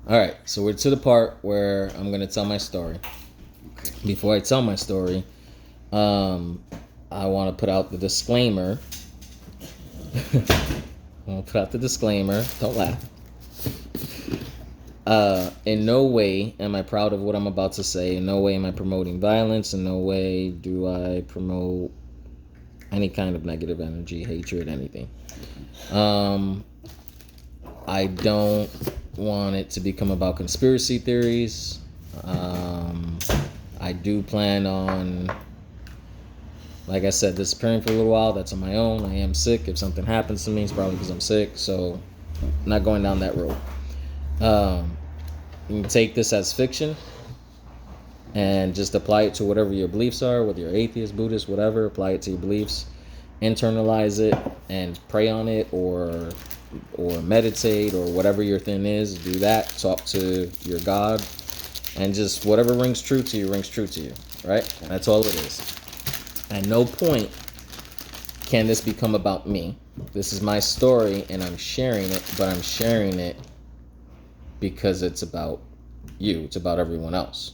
All right, so we're to the part where I'm gonna tell my story. Before I tell my story, um, I want to put out the disclaimer. I want to put out the disclaimer. Don't laugh. In no way am I proud of what I'm about to say. In no way am I promoting violence. In no way do I promote any kind of negative energy, hatred, anything. Um, I don't want it to become about conspiracy theories. Um, I do plan on, like I said, disappearing for a little while. That's on my own. I am sick. If something happens to me, it's probably because I'm sick. So, not going down that road. Um, you can take this as fiction and just apply it to whatever your beliefs are, whether you're atheist, Buddhist, whatever. Apply it to your beliefs, internalize it, and pray on it, or meditate, or whatever your thing is. Do that. Talk to your God, and just whatever rings true to you rings true to you. Right? That's all it is. At no point can this become about me. This is my story, and I'm sharing it, but I'm sharing it because it's about you. It's about everyone else.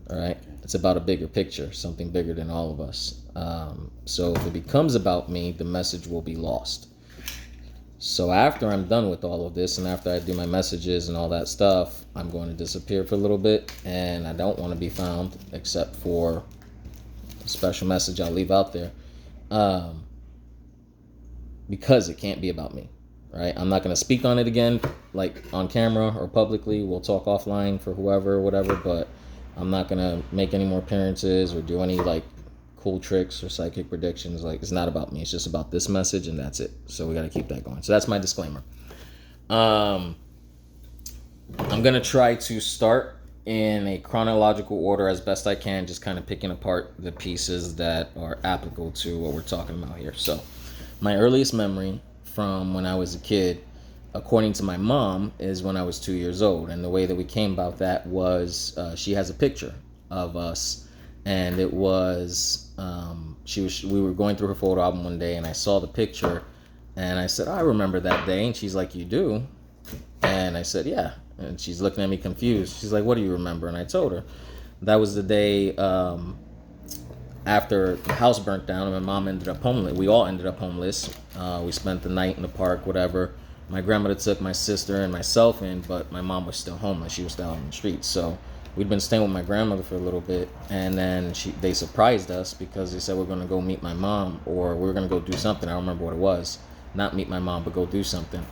All right? It's about a bigger picture, something bigger than all of us. So if it becomes about me, the message will be lost. So after I'm done with all of this, and after I do my messages and all that stuff, I'm going to disappear for a little bit, and I don't want to be found except for a special message I'll leave out there. Because it can't be about me, right? I'm not going to speak on it again, like on camera or publicly. We'll talk offline for whoever or whatever, but I'm not going to make any more appearances or do any like cool tricks or psychic predictions. Like, it's not about me. It's just about this message, and that's it. So we got to keep that going. So that's my disclaimer. I'm going to try to start in a chronological order as best I can, just kind of picking apart the pieces that are applicable to what we're talking about here. So my earliest memory from when I was a kid, according to my mom, is when I was 2 years old. And the way that we came about that was she has a picture of us, and it was we were going through her photo album one day, and I saw the picture, and I said, I remember that day. And she's like, you do? And I said, yeah. And she's looking at me confused. She's like, what do you remember? And I told her that was the day after the house burnt down and my mom ended up homeless. We all ended up homeless. We spent the night in the park, whatever. My grandmother took my sister and myself in, but my mom was still homeless. She was still out on the streets. So we'd been staying with my grandmother for a little bit, and then they surprised us because they said we're going to go meet my mom, or we were going to go do something. I don't remember what it was. Not meet my mom, but go do something.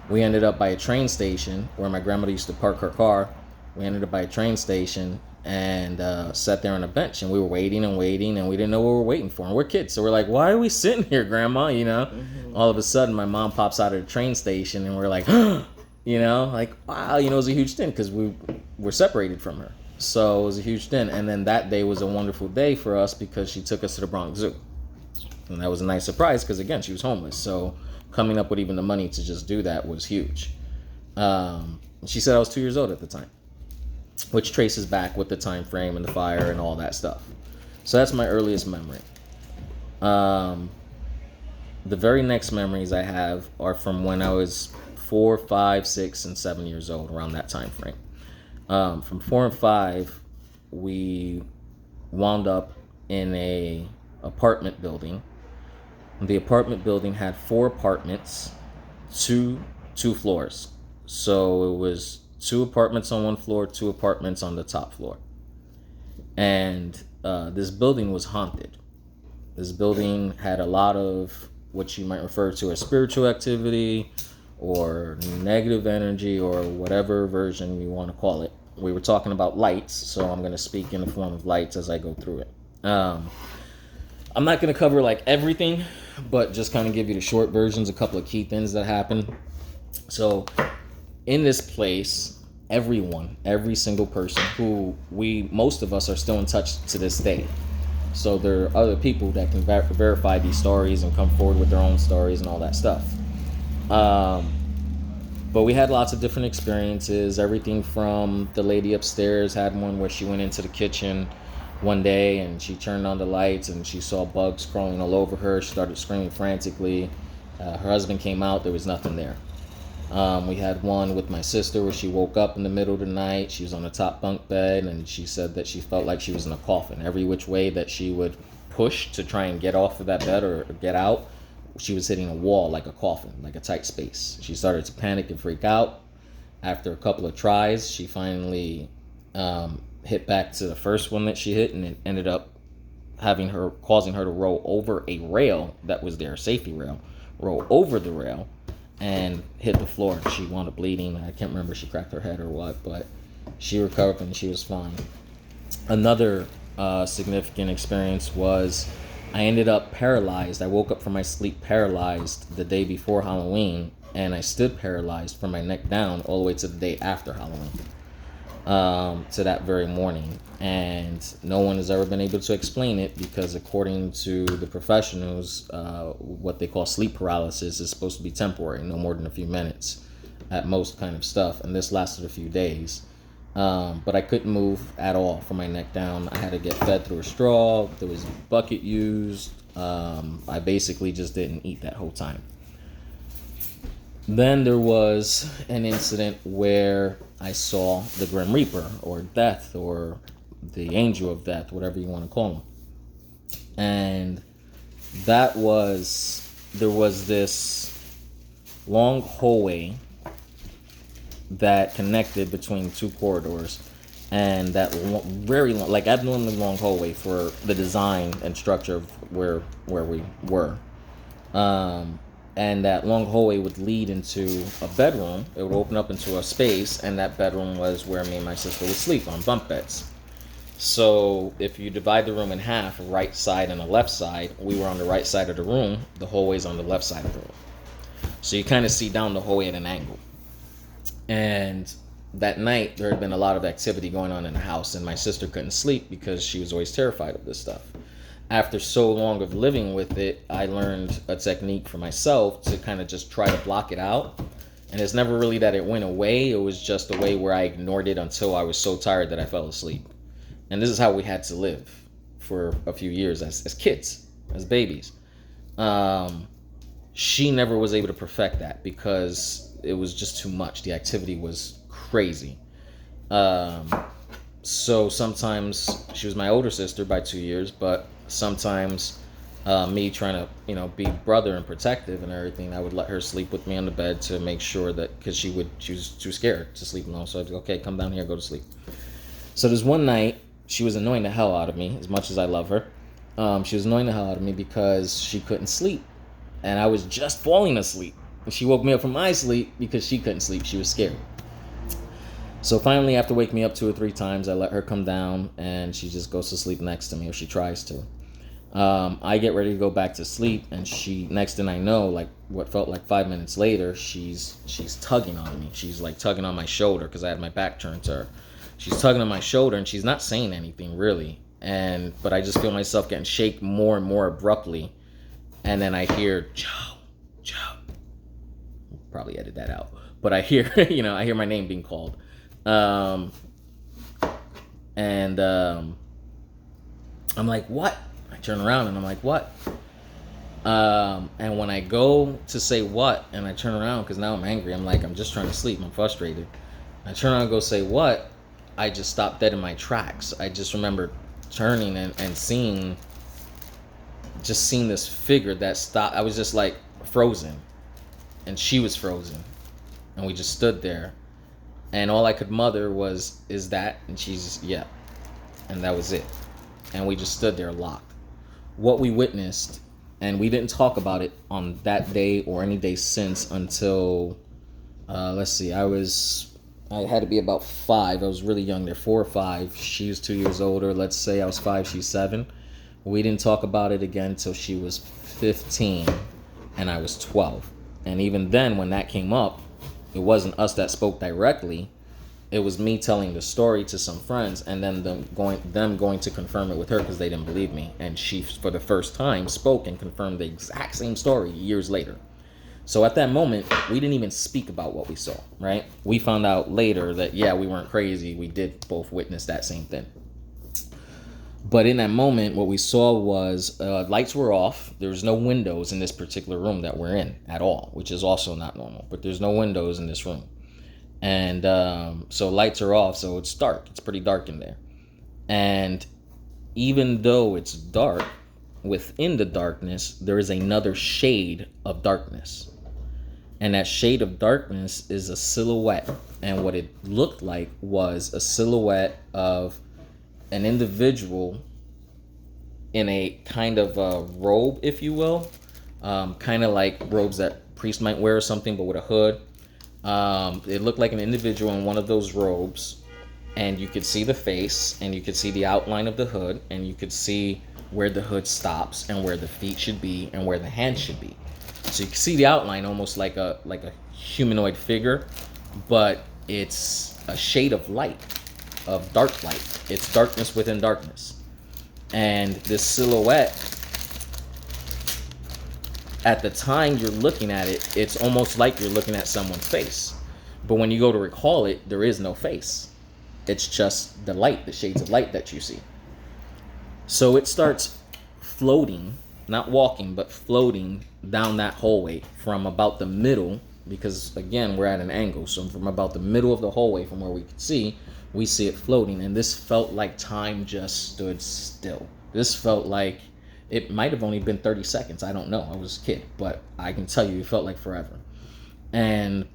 We ended up by a train station where my grandmother used to park her car. We ended up by a train station and sat there on a bench, and we were waiting and waiting, and we didn't know what we were waiting for. And we're kids, so we're like, why are we sitting here, Grandma? You know? Mm-hmm. All of a sudden, my mom pops out of the train station, and we're like, you know, like, wow, you know, it was a huge thing because we were separated from her. So it was a huge thing. And then that day was a wonderful day for us because she took us to the Bronx Zoo. And that was a nice surprise because, again, she was homeless. So coming up with even the money to just do that was huge. She said I was 2 years old at the time, which traces back with the time frame and the fire and all that stuff. So that's my earliest memory. The very next memories I have are from when I was 4, 5, 6, and 7 years old, around that time frame. From 4 and 5, we wound up in a apartment building. The apartment building had 4 apartments, two floors. So it was 2 apartments on one floor, 2 apartments on the top floor. And this building was haunted. This building had a lot of what you might refer to as spiritual activity or negative energy or whatever version you want to call it. We were talking about lights, so I'm going to speak in the form of lights as I go through it. I'm not going to cover like everything, but just kind of give you the short versions, a couple of key things that happened. So in this place, every single person who most of us are still in touch to this day. So there are other people that can verify these stories and come forward with their own stories and all that stuff. But we had lots of different experiences. Everything from the lady upstairs had one where she went into the kitchen one day and she turned on the lights and she saw bugs crawling all over her. She started screaming frantically. Her husband came out. There was nothing there. We had one with my sister where she woke up in the middle of the night. She was on the top bunk bed, and she said that she felt like she was in a coffin. Every which way that she would push to try and get off of that bed or get out, she was hitting a wall like a coffin, like a tight space. She started to panic and freak out. After a couple of tries, she finally hit back to the first one that she hit, and it ended up causing her to roll over a rail that was there, a safety rail, roll over the rail and hit the floor. She wound up bleeding. I can't remember if she cracked her head or what, but she recovered and she was fine. Another significant experience was I ended up paralyzed. I woke up from my sleep paralyzed the day before Halloween, and I stood paralyzed from my neck down all the way to the day after Halloween, to that very morning. And no one has ever been able to explain it, because according to the professionals, what they call sleep paralysis is supposed to be temporary, no more than a few minutes at most kind of stuff. And this lasted a few days. But I couldn't move at all from my neck down. I had to get fed through a straw. There was a bucket used. I basically just didn't eat that whole time. Then there was an incident where I saw the Grim Reaper, or Death, or the Angel of Death, whatever you want to call him. And there was this long hallway that connected between two corridors, and that very long, like abnormally long hallway for the design and structure of where we were. And that long hallway would lead into a bedroom. It would open up into a space, and that bedroom was where me and my sister would sleep on bunk beds. So if you divide the room in half, a right side and a left side, we were on the right side of the room. The hallway's on the left side of the room. So you kind of see down the hallway at an angle. And that night, there had been a lot of activity going on in the house, and my sister couldn't sleep because she was always terrified of this stuff. After so long of living with it, I learned a technique for myself to kind of just try to block it out. And it's never really that it went away. It was just a way where I ignored it until I was so tired that I fell asleep. And this is how we had to live for a few years as kids, as babies. She never was able to perfect that because it was just too much. The activity was crazy. So sometimes she was my older sister by 2 years, but sometimes me trying to, be brother and protective and everything, I would let her sleep with me on the bed to make sure that, because she was too scared to sleep alone. So I'd be okay, come down here, go to sleep. So there's one night, she was annoying the hell out of me, as much as I love her. She was annoying the hell out of me because she couldn't sleep. And I was just falling asleep. She woke me up from my sleep because she couldn't sleep. She was scared. So finally, after waking me up 2 or 3 times, I let her come down, and she just goes to sleep next to me, or she tries to. I get ready to go back to sleep, and she, next thing I know, like what felt like 5 minutes later, she's tugging on me. She's like tugging on my shoulder because I had my back turned to her. She's tugging on my shoulder, and she's not saying anything really. But I just feel myself getting shaken more and more abruptly. And then I hear, Joe. Probably edit that out. But I hear, I hear my name being called. I'm like, what? I turn around and I'm like, what? And when I go to say what, and I turn around because now I'm angry, I'm just trying to sleep, I'm frustrated. I turn around and go say what, I just stopped dead in my tracks. I just remember turning and seeing this figure that stopped. I was just like frozen, and she was frozen, and we just stood there, and all I could mutter was, "Is that?" And she's, "Yeah," and that was it. And we just stood there locked. What we witnessed, and we didn't talk about it on that day or any day since until, I had to be about 5. I was really young there, 4 or 5. She was 2 years older. Let's say I was 5, she's 7. We didn't talk about it again until she was 15 and I was 12. And even then, when that came up, it wasn't us that spoke directly. It was me telling the story to some friends, and then them going to confirm it with her because they didn't believe me. And she, for the first time, spoke and confirmed the exact same story years later. So at that moment, we didn't even speak about what we saw, right? We found out later that, yeah, we weren't crazy. We did both witness that same thing. But in that moment, what we saw was lights were off. There was no windows in this particular room that we're in at all, which is also not normal. But there's no windows in this room. And so lights are off, so it's dark. It's pretty dark in there. And even though it's dark, within the darkness, there is another shade of darkness. And that shade of darkness is a silhouette. And what it looked like was a silhouette of an individual in a kind of a robe, if you will. Kind of like robes that priests might wear or something, but with a hood. It looked like an individual in one of those robes. And you could see the face, and you could see the outline of the hood, and you could see where the hood stops and where the feet should be and where the hands should be. So you can see the outline almost like a humanoid figure, but it's a shade of light, of dark light. It's darkness within darkness. And this silhouette, at the time you're looking at it, it's almost like you're looking at someone's face. But when you go to recall it, there is no face. It's just the light, the shades of light that you see. So it starts floating, not walking, but floating down that hallway from about the middle, because again, we're at an angle. So from about the middle of the hallway from where we can see, we see it floating. And this felt like time just stood still. This felt like it might have only been 30 seconds. I don't know. I was a kid, but I can tell you it felt like forever. And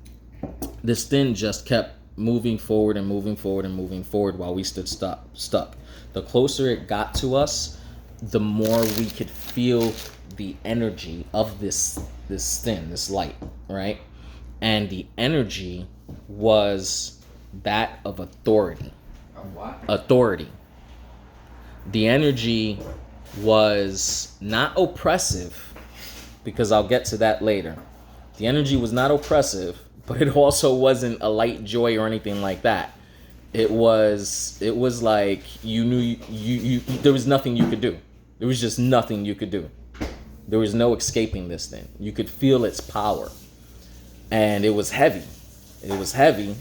this thing just kept moving forward and moving forward and moving forward while we stood stuck. The closer it got to us, the more we could feel the energy of this thing, this light, right? And the energy was that of authority. Of what? Authority. The energy was not oppressive, because I'll get to that later. The energy was not oppressive, but it also wasn't a light joy or anything like that. It was like you knew you there was nothing you could do. There was just nothing you could do. There was no escaping this thing. You could feel its power. And it was heavy. It was heavy,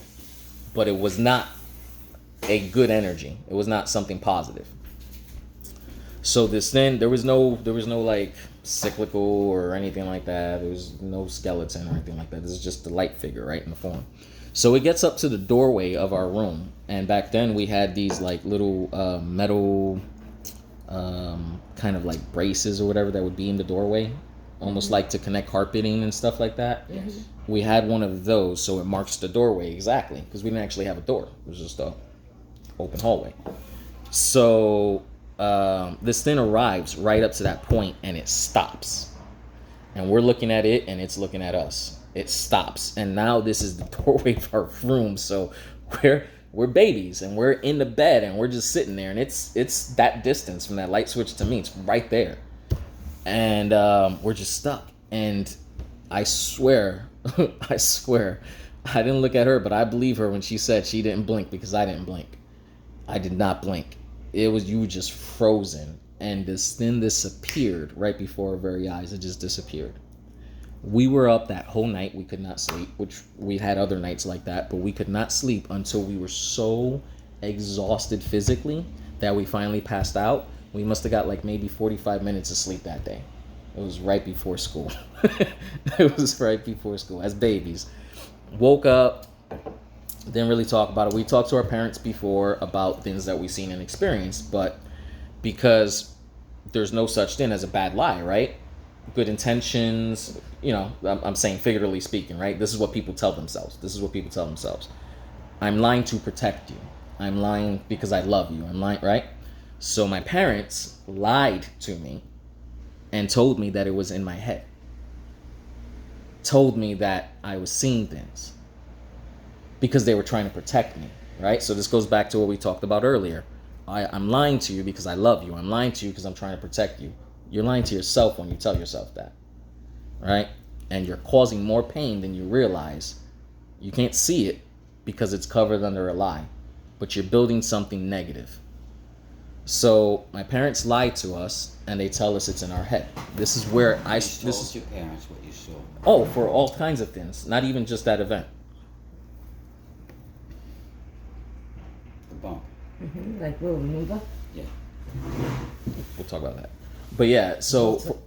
but it was not a good energy. It was not something positive. So this thing, there was no like cyclical or anything like that. There was no skeleton or anything like that. This is just the light figure, right, in the form. So it gets up to the doorway of our room, and back then we had these like little metal kind of like braces or whatever that would be in the doorway, almost like to connect carpeting and stuff like that. Yes. We had one of those, so it marks the doorway exactly, because we didn't actually have a door. It was just a open hallway. So this thing arrives right up to that point, and it stops. And we're looking at it, and it's looking at us. It stops, and now this is the doorway of our room. So we're babies, and we're in the bed, and we're just sitting there, and it's that distance from that light switch to me. It's right there, and we're just stuck. And I swear, I didn't look at her, but I believe her when she said she didn't blink, because I didn't blink. I did not blink. It was, you were just frozen, and this thing disappeared right before our very eyes. It just disappeared. We were up that whole night. We could not sleep, which we had other nights like that, but we could not sleep until we were so exhausted physically that we finally passed out. We must have got like maybe 45 minutes of sleep that day. It was right before school. It was right before school, as babies. Woke up, didn't really talk about it. We talked to our parents before about things that we've seen and experienced, but because there's no such thing as a bad lie, right? Good intentions, you know, I'm saying figuratively speaking, right? This is what people tell themselves. I'm lying to protect you. I'm lying because I love you. I'm lying, right? So my parents lied to me and told me that it was in my head. Told me that I was seeing things because they were trying to protect me, right? So this goes back to what we talked about earlier. I'm lying to you because I love you. I'm lying to you because I'm trying to protect you. You're lying to yourself when you tell yourself that, right? And you're causing more pain than you realize. You can't see it because it's covered under a lie, but you're building something negative. So my parents lied to us, and they tell us it's in our head. This is where You told your parents what you saw. Oh, for all kinds of things, not even just that event. The bump. Like Will Neva? Yeah. we'll talk about that. But yeah, so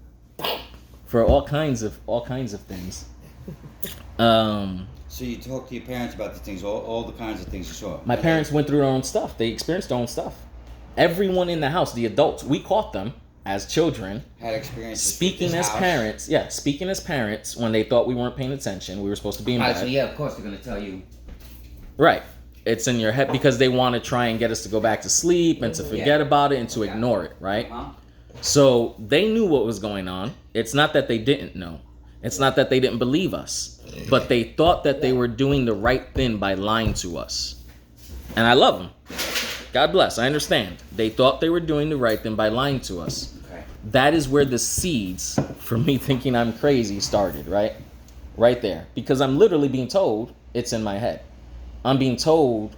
for all kinds of things. So you talk to your parents about the things, all the kinds of things you saw. My parents went through their own stuff. They experienced their own stuff. Everyone in the house, the adults, we caught them as children had experiences. Speaking as parents, speaking as parents when they thought we weren't paying attention. We were supposed to be in bed. So yeah, of course they're gonna tell you. Right. It's in your head because they want to try and get us to go back to sleep and to forget about it and to ignore it, right? Uh-huh. So they knew what was going on. It's not that they didn't know. It's not that they didn't believe us. But they thought that they were doing the right thing by lying to us. And I love them. God bless. I understand. They thought they were doing the right thing by lying to us. Okay. That is where the seeds for me thinking I'm crazy started, right? Right there. Because I'm literally being told it's in my head. I'm being told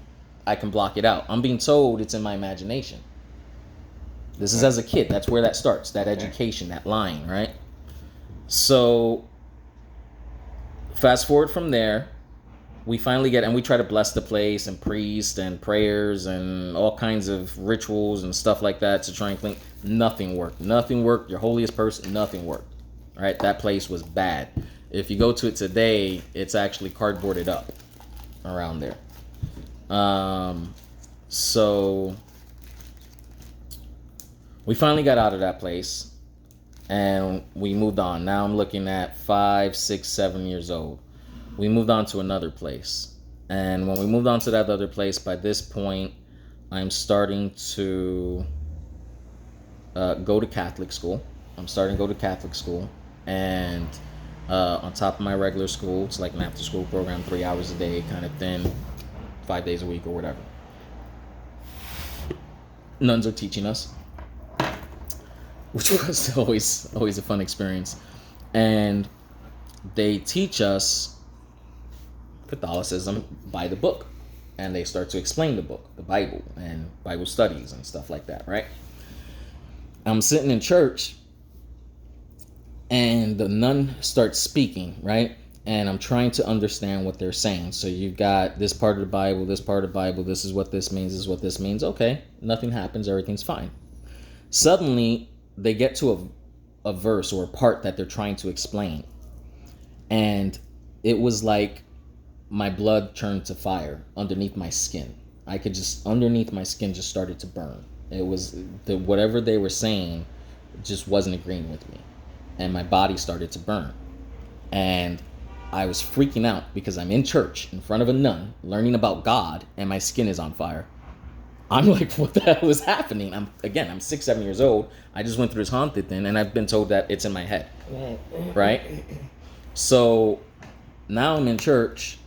I can block it out. I'm being told it's in my imagination. This is as a kid. That's where that starts. That education, that lying, right? So fast forward from there, we finally get, and we try to bless the place and priest and prayers and all kinds of rituals and stuff like that to try and clean. Nothing worked. Nothing worked. Your holiest person, nothing worked. All right, that place was bad. If you go to it today, it's actually cardboarded up around there. So we finally got out of that place and we moved on. Now I'm looking at 5, 6, 7 years old. We moved on to another place. And when we moved on to that other place, by this point, I'm starting to go to Catholic school. And on top of my regular school, it's like an after school program, 3 hours a day kind of thing, 5 days a week or whatever. Nuns are teaching us, which was always a fun experience. And they teach us Catholicism by the book. And they start to explain the book, the Bible, and Bible studies and stuff like that, right? I'm sitting in church and the nun starts speaking, right? And I'm trying to understand what they're saying. So you've got this part of the Bible, this part of the Bible, this is what this means, this is what this means. Okay, nothing happens, everything's fine. Suddenly, they get to a verse or a part that they're trying to explain. And it was like my blood turned to fire underneath my skin. Underneath my skin just started to burn. It was, whatever they were saying just wasn't agreeing with me. And my body started to burn. And I was freaking out because I'm in church in front of a nun learning about God and my skin is on fire. I'm like, what the hell is happening? I'm 6, 7 years old. I just went through this haunted thing and I've been told that it's in my head. Right? So now I'm in church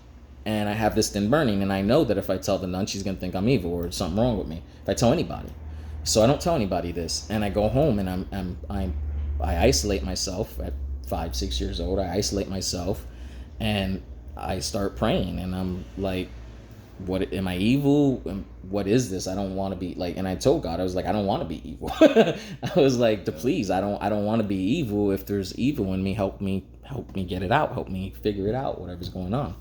and I have this thing burning and I know that if I tell the nun, she's going to think I'm evil or something wrong with me. If I tell anybody. So I don't tell anybody this. And I go home and I isolate myself at 5, 6 years old. I isolate myself and I start praying and I'm like, what am I evil? What is this? I don't want to be like, and I told God, I was like, I don't want to be evil. I was like, please, I don't want to be evil. If there's evil in me, help me get it out. Help me figure it out, whatever's going on.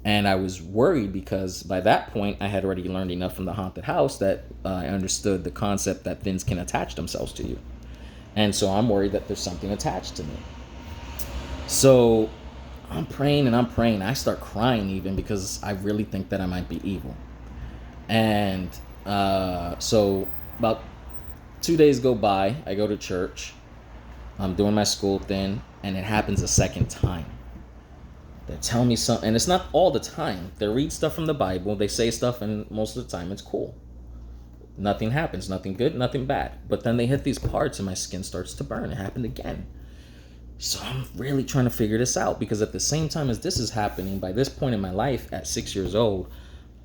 And I was worried because by that point I had already learned enough from the haunted house that I understood the concept that things can attach themselves to you. And so I'm worried that there's something attached to me. So I'm praying and I'm praying. I start crying even because I really think that I might be evil. And so about 2 days go by. I go to church. I'm doing my school thing. And it happens a second time. They tell me something. And it's not all the time. They read stuff from the Bible. They say stuff and most of the time it's cool. Nothing happens. Nothing good, nothing bad. But then they hit these parts and my skin starts to burn. It happened again. So I'm really trying to figure this out because at the same time as this is happening, by this point in my life at 6 years old,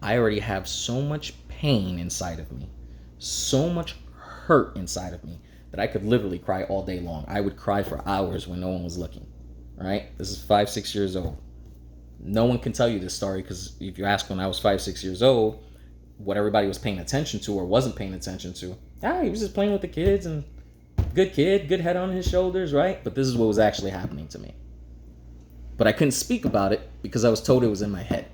I already have so much pain inside of me, so much hurt inside of me that I could literally cry all day long. I would cry for hours when no one was looking, right? This is 5, 6 years old. No one can tell you this story because if you ask when I was 5, 6 years old, what everybody was paying attention to or wasn't paying attention to, he was just playing with the kids and good kid, good head on his shoulders, right? But this is what was actually happening to me. But I couldn't speak about it because I was told it was in my head.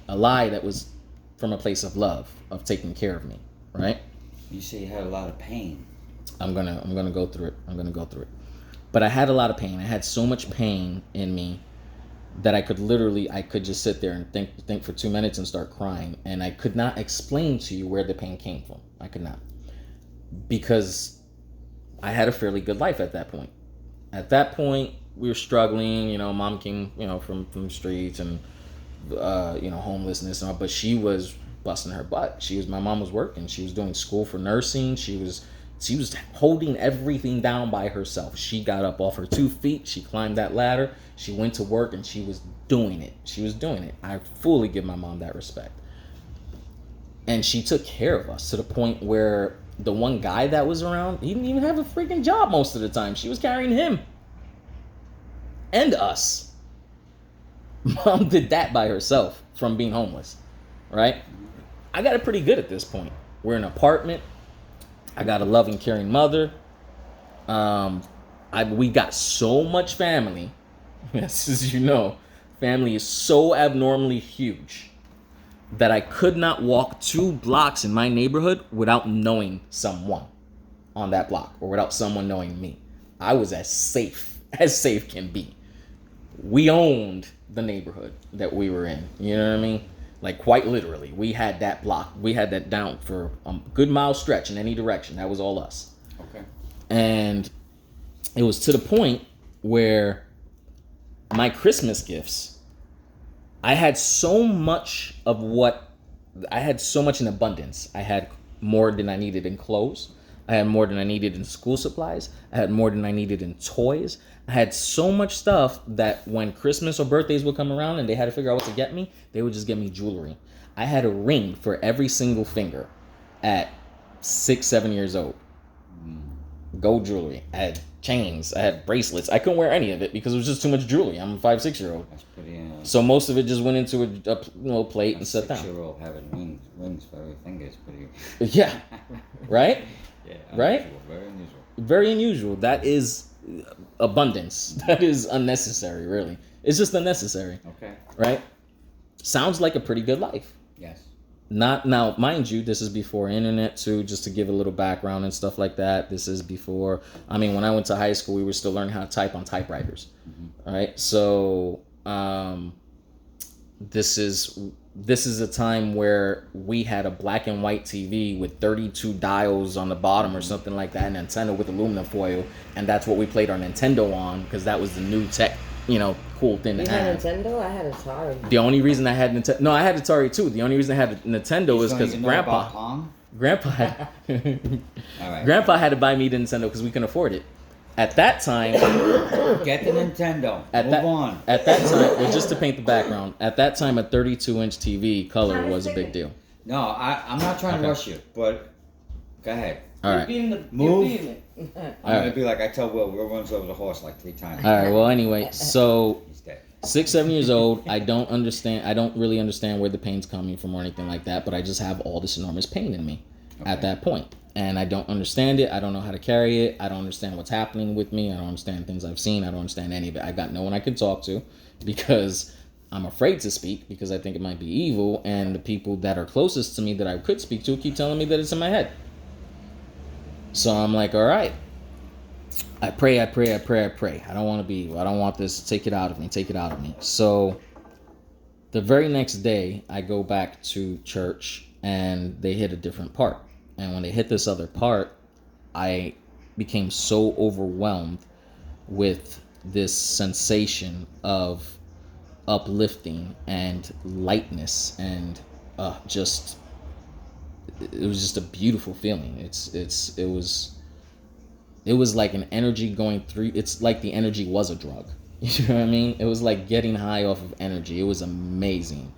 A lie that was from a place of love, of taking care of me, right? You say you had a lot of pain. I'm gonna go through it. I'm gonna go through it. But I had a lot of pain. I had so much pain in me that I could just sit there and think for 2 minutes and start crying. And I could not explain to you where the pain came from. I could not. Because I had a fairly good life at that point. At that point, we were struggling. You know, mom came, from the streets and, homelessness and all, but she was busting her butt. My mom was working. She was doing school for nursing. She was holding everything down by herself. She got up off her 2 feet. She climbed that ladder. She went to work and she was doing it. I fully give my mom that respect. And she took care of us to the point where the one guy that was around, he didn't even have a freaking job most of the time. She was carrying him and us. Mom did that by herself from being homeless, right? I got it pretty good at this point. We're in an apartment. I got a loving, caring mother. We got so much family. Yes, as you know, family is so abnormally huge that I could not walk 2 blocks in my neighborhood without knowing someone on that block or without someone knowing me. I was as safe can be. We owned the neighborhood that we were in. You know what I mean? Like, quite literally, we had that block. We had that down for a good mile stretch in any direction. That was all us. Okay. And it was to the point where my Christmas gifts, I had so much in abundance. I had more than I needed in clothes. I had more than I needed in school supplies. I had more than I needed in toys. I had so much stuff that when Christmas or birthdays would come around and they had to figure out what to get me, they would just get me jewelry. I had a ring for every single finger at 6-7 years old. Gold jewelry. I had chains. I had bracelets. I couldn't wear any of it because it was just too much jewelry. I'm a 5-6-year-old. That's pretty. So most of it just went into a plate and sat down. 6-year-old having rings for every finger is pretty. Yeah. Right? Yeah. Right? Very unusual. Very unusual. That is abundance. That is unnecessary, really. It's just unnecessary. Okay. Right? Sounds like a pretty good life. Yes. Not now, mind you, this is before internet too, just to give a little background and stuff like that. This is before, when I went to high school, we were still learning how to type on typewriters. Mm-hmm. All right. So, this is a time where we had a black and white TV with 32 dials on the bottom or something like that, an antenna with aluminum foil. And that's what we played our Nintendo on because that was the new tech, cool thing to have. You had Nintendo? I had Atari. The only reason I had Nintendo... No, I had Atari too. The only reason I had Nintendo was because Grandpa had... All right. Grandpa had to buy me the Nintendo because we couldn't afford it. At that time... Get the Nintendo. Move on. At that time, well, just to paint the background, at that time a 32-inch TV color was a big deal. No, I'm not trying to rush you, but go ahead. All right. Move. I'm going to be like I tell Will runs over the horse like 3 times. All right, well, anyway, so... He's dead. 6-7 years old, I don't really understand where the pain's coming from or anything like that, but I just have all this enormous pain in me at that point. And I don't understand it. I don't know how to carry it. I don't understand what's happening with me. I don't understand things I've seen. I don't understand any of it. I got no one I can talk to because I'm afraid to speak because I think it might be evil. And the people that are closest to me that I could speak to keep telling me that it's in my head. So I'm like, all right. I pray. I don't want to be evil. I don't want this. Take it out of me. So the very next day, I go back to church and they hit a different part. And when they hit this other part, I became so overwhelmed with this sensation of uplifting and lightness and it was just a beautiful feeling. It was like an energy going through. It's like the energy was a drug. You know what I mean? It was like getting high off of energy. It was amazing.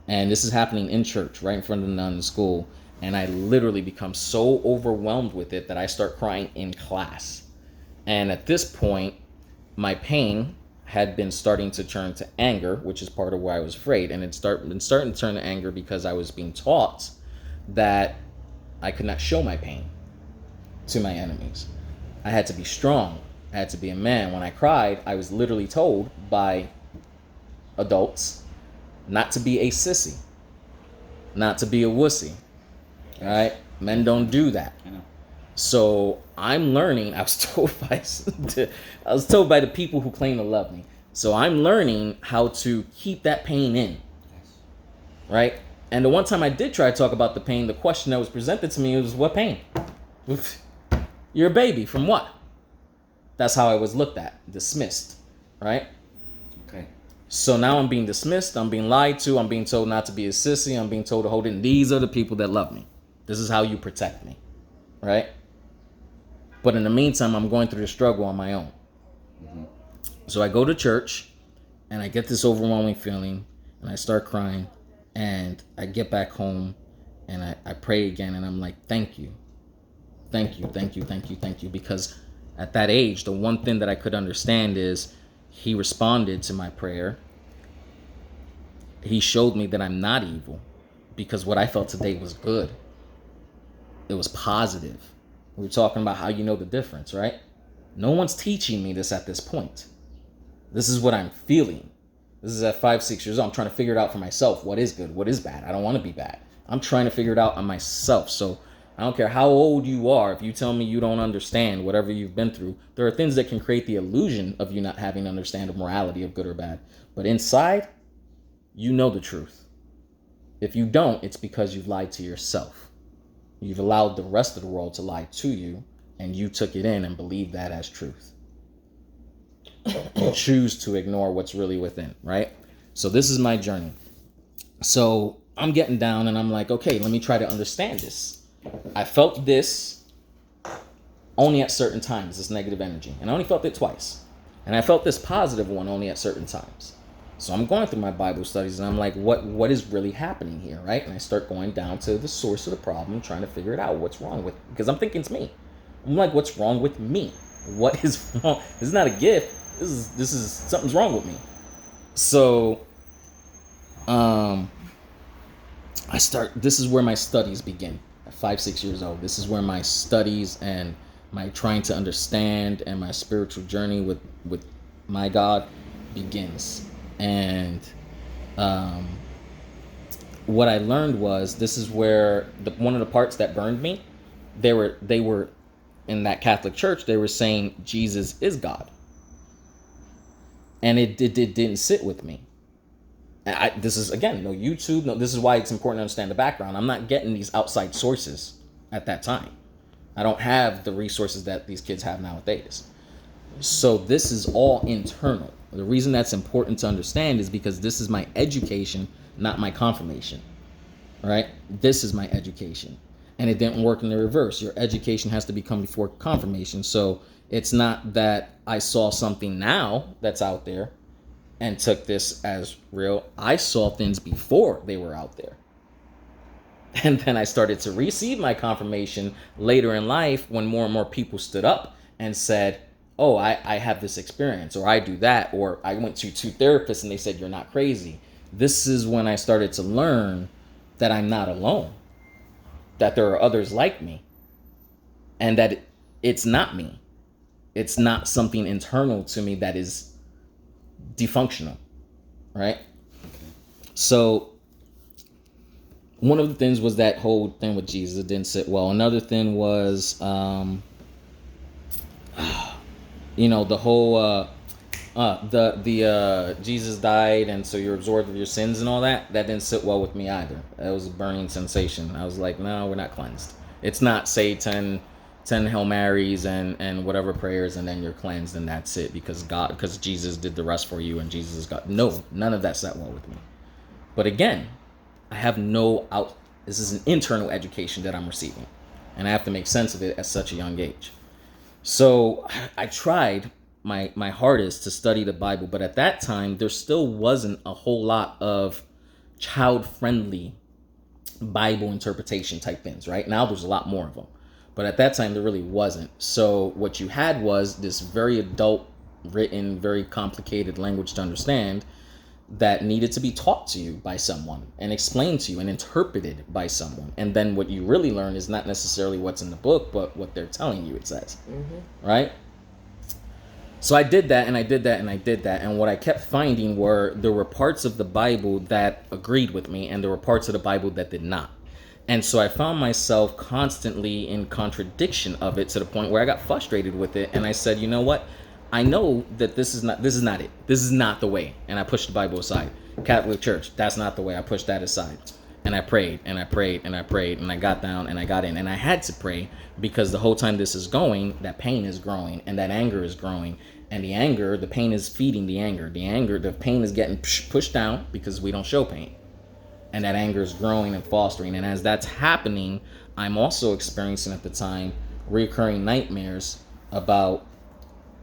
And this is happening in church, right in front of the nun in school. And I literally become so overwhelmed with it that I start crying in class. And at this point, my pain had been starting to turn to anger, which is part of why I was afraid. And it's starting to turn to anger because I was being taught that I could not show my pain to my enemies. I had to be strong. I had to be a man. When I cried, I was literally told by adults not to be a sissy, not to be a wussy. All right? Men don't do that. I know. So I'm learning. I was told I was told by the people who claim to love me. So I'm learning how to keep that pain in, right? And the one time I did try to talk about the pain, the question that was presented to me was, "What pain? You're a baby. From what?" That's how I was looked at, dismissed, right? Okay. So now I'm being dismissed. I'm being lied to. I'm being told not to be a sissy. I'm being told to hold in. These are the people that love me. This is how you protect me, right? But in the meantime, I'm going through the struggle on my own. Mm-hmm. So I go to church, and I get this overwhelming feeling, and I start crying, and I get back home, and I pray again, and I'm like, thank you. Thank you, thank you, thank you, thank you. Because at that age, the one thing that I could understand is he responded to my prayer. He showed me that I'm not evil, because what I felt today was good. It was positive. We were talking about how you know the difference, right? No one's teaching me this at this point. This is what I'm feeling. This is at 5, 6 years old. I'm trying to figure it out for myself. What is good? What is bad? I don't want to be bad. I'm trying to figure it out on myself. So I don't care how old you are. If you tell me you don't understand whatever you've been through, there are things that can create the illusion of you not having to understand the morality of good or bad. But inside, you know the truth. If you don't, it's because you've lied to yourself. You've allowed the rest of the world to lie to you, and you took it in and believed that as truth. You choose to ignore what's really within, right? So this is my journey. So I'm getting down, and I'm like, okay, let me try to understand this. I felt this only at certain times, this negative energy, and I only felt it twice. And I felt this positive one only at certain times. So I'm going through my Bible studies, and I'm like, what is really happening here, right? And I start going down to the source of the problem, trying to figure it out. What's wrong with, because I'm thinking it's me. I'm like, what's wrong with me? What is wrong? This is not a gift. This is something's wrong with me. So, this is where my studies begin at 5, 6 years old. This is where my studies and my trying to understand and my spiritual journey with my God begins. And what I learned was, this is where one of the parts that burned me, they were in that Catholic church, they were saying Jesus is God. And it didn't sit with me. This is, again, no YouTube. No, this is why it's important to understand the background. I'm not getting these outside sources at that time. I don't have the resources that these kids have nowadays. So this is all internal. The reason that's important to understand is because this is my education, not my confirmation, right? This is my education. And it didn't work in the reverse. Your education has to become before confirmation. So it's not that I saw something now that's out there and took this as real. I saw things before they were out there. And then I started to receive my confirmation later in life when more and more people stood up and said, oh, I have this experience, or I do that, or I went to 2 therapists and they said, you're not crazy. This is when I started to learn that I'm not alone, that there are others like me, and that it's not me. It's not something internal to me that is dysfunctional, right? So one of the things was that whole thing with Jesus. It didn't sit well. Another thing was, the whole Jesus died and so you're absorbed with your sins and all that didn't sit well with me either. That was a burning sensation. I was like, no, we're not cleansed. It's not say 10 Hail Marys and whatever prayers and then you're cleansed and that's it, because Jesus did the rest for you and Jesus is God. No, none of that sat well with me. But again, I have this is an internal education that I'm receiving, and I have to make sense of it at such a young age. So I tried my hardest to study the Bible, but at that time, there still wasn't a whole lot of child-friendly Bible interpretation type things, right? Now there's a lot more of them. But at that time, there really wasn't. So what you had was this very adult written, very complicated language to understand that needed to be taught to you by someone and explained to you and interpreted by someone. And then what you really learn is not necessarily what's in the book, but what they're telling you it says, right? So I did that, and I did that, and I did that. And what I kept finding there were parts of the Bible that agreed with me, and there were parts of the Bible that did not. And so I found myself constantly in contradiction of it to the point where I got frustrated with it. And I said, you know what? I know that this is not it. This is not the way. And I pushed the Bible aside. Catholic Church, that's not the way. I pushed that aside. And I prayed and I prayed and I prayed and I got down and I got in. And I had to pray because the whole time this is going, that pain is growing and that anger is growing. And the anger, the pain is feeding the anger. The pain is getting pushed down because we don't show pain. And that anger is growing and fostering. And as that's happening, I'm also experiencing at the time recurring nightmares about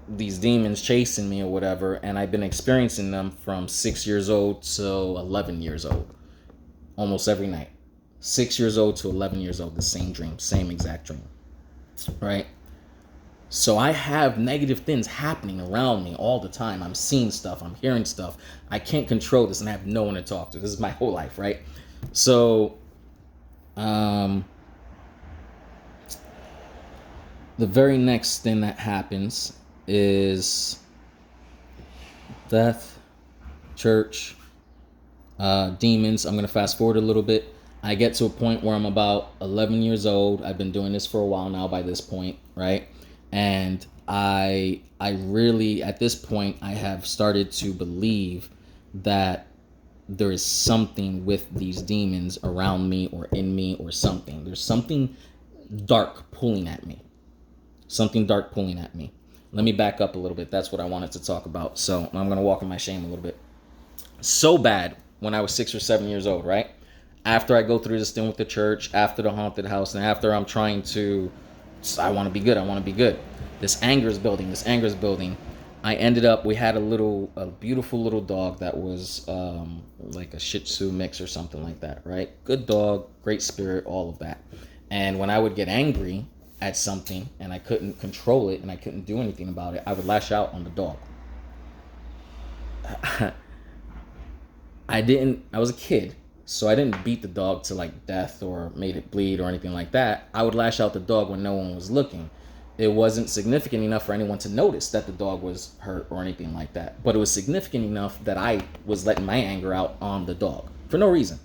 these demons chasing me or whatever. And I've been experiencing them from 6 years old to 11 years old, almost every night. 6 years old to 11 years old, the same dream, same exact dream, right? So I have negative things happening around me all the time. I'm seeing stuff. I'm hearing stuff. I can't control this and I have no one to talk to. This is my whole life, right? So, the very next thing that happens is death, church, demons. I'm going to fast forward a little bit. I get to a point where I'm about 11 years old. I've been doing this for a while now by this point, right? And I really, at this point, I have started to believe that there is something with these demons around me or in me or something. There's something dark pulling at me. Something dark pulling at me. Let me back up a little bit. That's what I wanted to talk about. So I'm going to walk in my shame a little bit. So bad when I was 6 or 7 years old, right? After I go through this thing with the church, after the haunted house, and after I'm trying to, I want to be good. This anger is building. I ended up, we had a beautiful little dog that was like a Shih Tzu mix or something like that, right? Good dog, great spirit, all of that. And when I would get angry at something and I couldn't control it and I couldn't do anything about it, I would lash out on the dog. I was a kid, so I didn't beat the dog to like death or made it bleed or anything like that. I would lash out the dog when no one was looking. It wasn't significant enough for anyone to notice that the dog was hurt or anything like that. But it was significant enough that I was letting my anger out on the dog for no reason,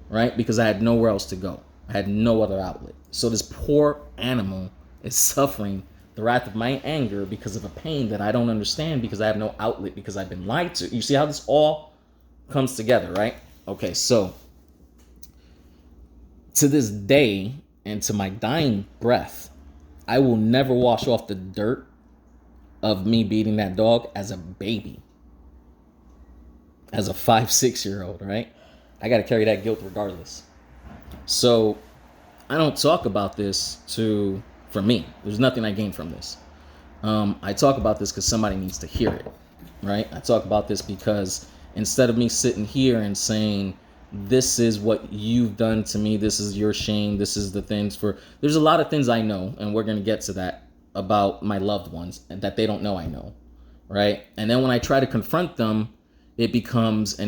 right? Because I had nowhere else to go. I had no other outlet. So this poor animal is suffering the wrath of my anger because of a pain that I don't understand because I have no outlet because I've been lied to. You see how this all comes together, right? Okay, so to this day and to my dying breath, I will never wash off the dirt of me beating that dog as a baby, as a 5-6-year-old, right? I got to carry that guilt regardless. So I don't talk about this for me. There's nothing I gain from this. I talk about this because somebody needs to hear it, right? I talk about this because instead of me sitting here and saying, this is what you've done to me, this is your shame, this is the things there's a lot of things I know, and we're going to get to that about my loved ones and that they don't know I know, right? And then when I try to confront them, it becomes an